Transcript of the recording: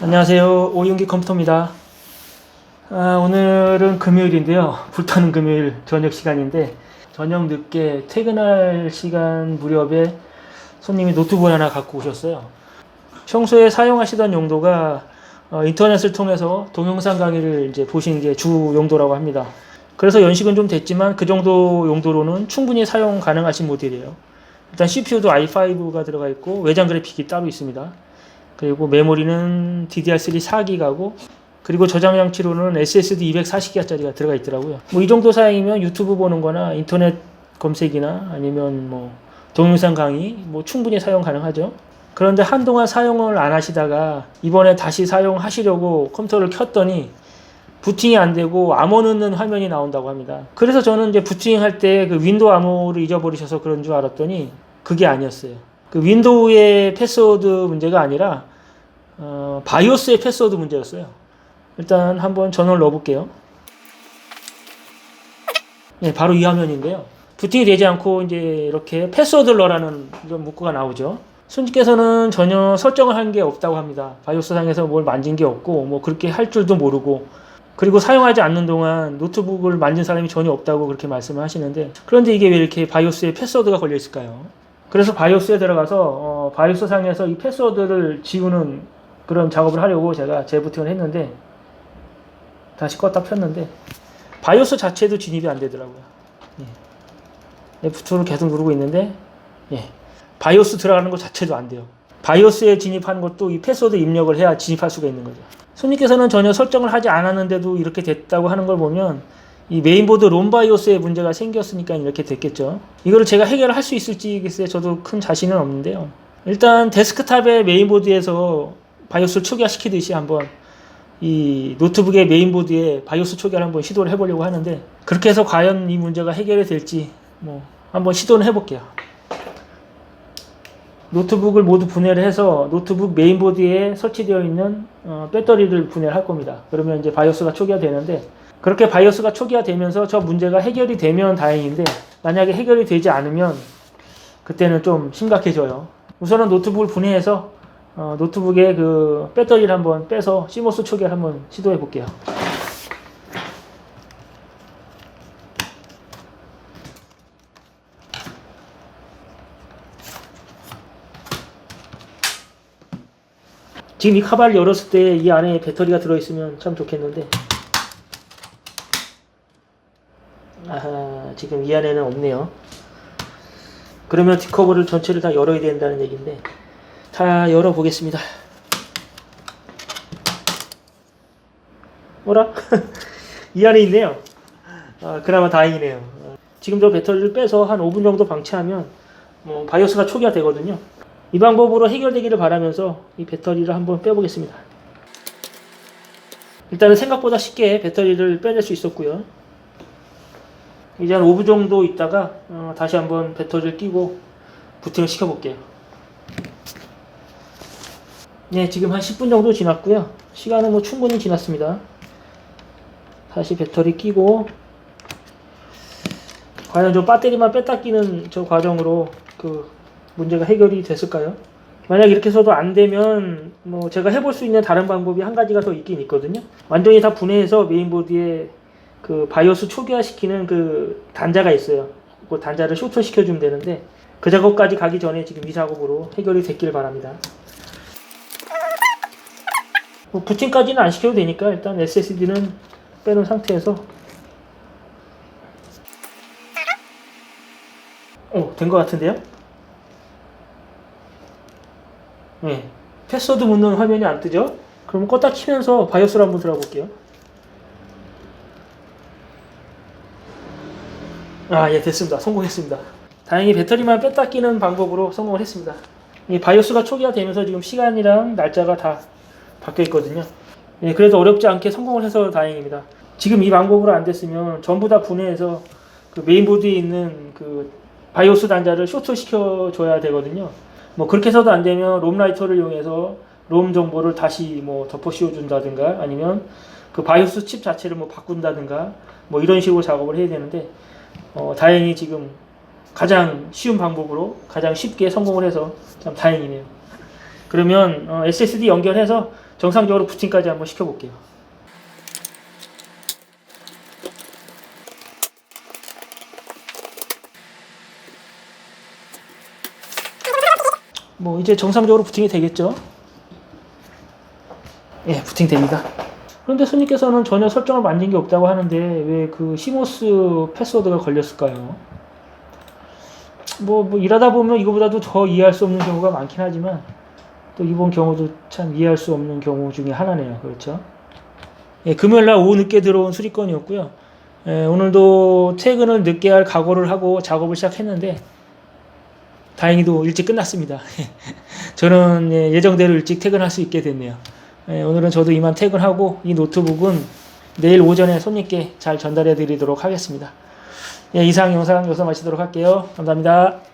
안녕하세요. 오윤기 컴퓨터입니다. 오늘은 금요일인데요. 불타는 금요일 저녁 시간인데 저녁 늦게 퇴근할 시간 무렵에 손님이 노트북을 하나 갖고 오셨어요. 평소에 사용하시던 용도가 인터넷을 통해서 동영상 강의를 이제 보시는 게 주 용도라고 합니다. 그래서 연식은 좀 됐지만 그 정도 용도로는 충분히 사용 가능하신 모델이에요. 일단 CPU도 i5가 들어가 있고 외장 그래픽이 따로 있습니다. 그리고 메모리는 DDR3 4기가고 그리고 저장 장치로는 SSD 240기가짜리가 들어가 있더라고요. 뭐 이 정도 사양이면 유튜브 보는 거나 인터넷 검색이나 아니면 뭐 동영상 강의 뭐 충분히 사용 가능하죠. 그런데 한동안 사용을 안 하시다가 이번에 다시 사용하시려고 컴퓨터를 켰더니 부팅이 안 되고 암호 넣는 화면이 나온다고 합니다. 그래서 저는 이제 부팅 할 때 그 윈도우 암호를 잊어버리셔서 그런 줄 알았더니 그게 아니었어요. 그 윈도우의 패스워드 문제가 아니라 바이오스의 패스워드 문제였어요. 일단 한번 전원을 넣어볼게요. 네, 바로 이 화면인데요. 부팅이 되지 않고 이제 이렇게 패스워드를 넣으라는 이런 문구가 나오죠. 손님께서는 전혀 설정을 한 게 없다고 합니다. 바이오스 상에서 뭘 만진 게 없고 뭐 그렇게 할 줄도 모르고 그리고 사용하지 않는 동안 노트북을 만진 사람이 전혀 없다고 그렇게 말씀을 하시는데 그런데 이게 왜 이렇게 바이오스에 패스워드가 걸려 있을까요? 그래서 바이오스에 들어가서 바이오스 상에서 이 패스워드를 지우는 그런 작업을 하려고 제가 재부팅을 했는데 다시 껐다 폈는데 바이오스 자체도 진입이 안 되더라고요. F2를 계속 누르고 있는데 바이오스 들어가는 것 자체도 안 돼요. 바이오스에 진입하는 것도 이 패스워드 입력을 해야 진입할 수가 있는 거죠. 손님께서는 전혀 설정을 하지 않았는데도 이렇게 됐다고 하는 걸 보면 이 메인보드 롬 바이오스에 문제가 생겼으니까 이렇게 됐겠죠. 이거를 제가 해결할 수 있을지 글쎄 저도 큰 자신은 없는데요. 일단 데스크탑의 메인보드에서 바이오스를 초기화시키듯이 한번 이 노트북의 메인보드에 바이오스 초기화를 한번 시도를 해보려고 하는데 그렇게 해서 과연 이 문제가 해결이 될지 뭐 한번 시도는 해볼게요. 노트북을 모두 분해를 해서 노트북 메인보드에 설치되어 있는 배터리를 분해를 할 겁니다. 그러면 이제 바이오스가 초기화되는데 그렇게 바이오스가 초기화되면서 저 문제가 해결이 되면 다행인데 만약에 해결이 되지 않으면 그때는 좀 심각해져요. 우선은 노트북을 분해해서 노트북에 그 배터리를 한번 빼서 시모스 초기화를 한번 시도해 볼게요. 지금 이 카바를 열었을 때 이 안에 배터리가 들어있으면 참 좋겠는데 지금 이 안에는 없네요. 그러면 뒷커버를 전체를 다 열어야 된다는 얘기인데 다 열어보겠습니다. 뭐라? 이 안에 있네요. 그나마 다행이네요. 지금 저 배터리를 빼서 한 5분 정도 방치하면 뭐 바이오스가 초기화 되거든요. 이 방법으로 해결되기를 바라면서 이 배터리를 한번 빼보겠습니다. 일단은 생각보다 쉽게 배터리를 빼낼 수 있었고요. 이제 한 5분 정도 있다가 다시 한번 배터리를 끼고 부팅을 시켜볼게요. 네, 지금 한 10분 정도 지났고요. 시간은 뭐 충분히 지났습니다. 다시 배터리 끼고 과연 저 배터리만 뺐다 끼는 저 과정으로 그 문제가 해결이 됐을까요? 만약 이렇게 해서도 안 되면 뭐 제가 해볼 수 있는 다른 방법이 한 가지가 더 있긴 있거든요. 완전히 다 분해해서 메인보드에 그 바이오스 초기화시키는 그 단자가 있어요. 그 단자를 쇼트 시켜주면 되는데 그 작업까지 가기 전에 지금 이 작업으로 해결이 됐길 바랍니다. 뭐 부팅까지는 안 시켜도 되니까 일단 SSD는 빼놓은 상태에서 된 것 같은데요? 네, 패스워드 묻는 화면이 안 뜨죠? 그럼 껐다 키면서 바이오스를 한번 들어볼게요. 예, 됐습니다. 성공했습니다. 다행히 배터리만 뺐다 끼는 방법으로 성공을 했습니다. 이 바이오스가 초기화 되면서 지금 시간이랑 날짜가 다 바뀌어 있거든요. 예, 그래도 어렵지 않게 성공을 해서 다행입니다. 지금 이 방법으로 안 됐으면 전부 다 분해해서 그 메인보드에 있는 그 바이오스 단자를 쇼트 시켜줘야 되거든요. 뭐 그렇게 해서도 안 되면 롬 라이터를 이용해서 롬 정보를 다시 뭐 덮어 씌워준다든가 아니면 그 바이오스 칩 자체를 뭐 바꾼다든가 뭐 이런 식으로 작업을 해야 되는데 다행히 지금 가장 쉬운 방법으로 가장 쉽게 성공을 해서 참 다행이네요. 그러면 SSD 연결해서 정상적으로 부팅까지 한번 시켜볼게요. 뭐 이제 정상적으로 부팅이 되겠죠? 예, 부팅됩니다. 그런데 손님께서는 전혀 설정을 만진 게 없다고 하는데 왜 그 시모스 패스워드가 걸렸을까요? 뭐 일하다 보면 이거보다도 더 이해할 수 없는 경우가 많긴 하지만 또 이번 경우도 참 이해할 수 없는 경우 중에 하나네요. 그렇죠? 예, 금요일날 오후 늦게 들어온 수리건이었고요. 예, 오늘도 퇴근을 늦게 할 각오를 하고 작업을 시작했는데 다행히도 일찍 끝났습니다. 저는 예정대로 일찍 퇴근할 수 있게 됐네요. 오늘은 저도 이만 퇴근하고 이 노트북은 내일 오전에 손님께 잘 전달해 드리도록 하겠습니다. 이상 영상 여기서 마치도록 할게요. 감사합니다.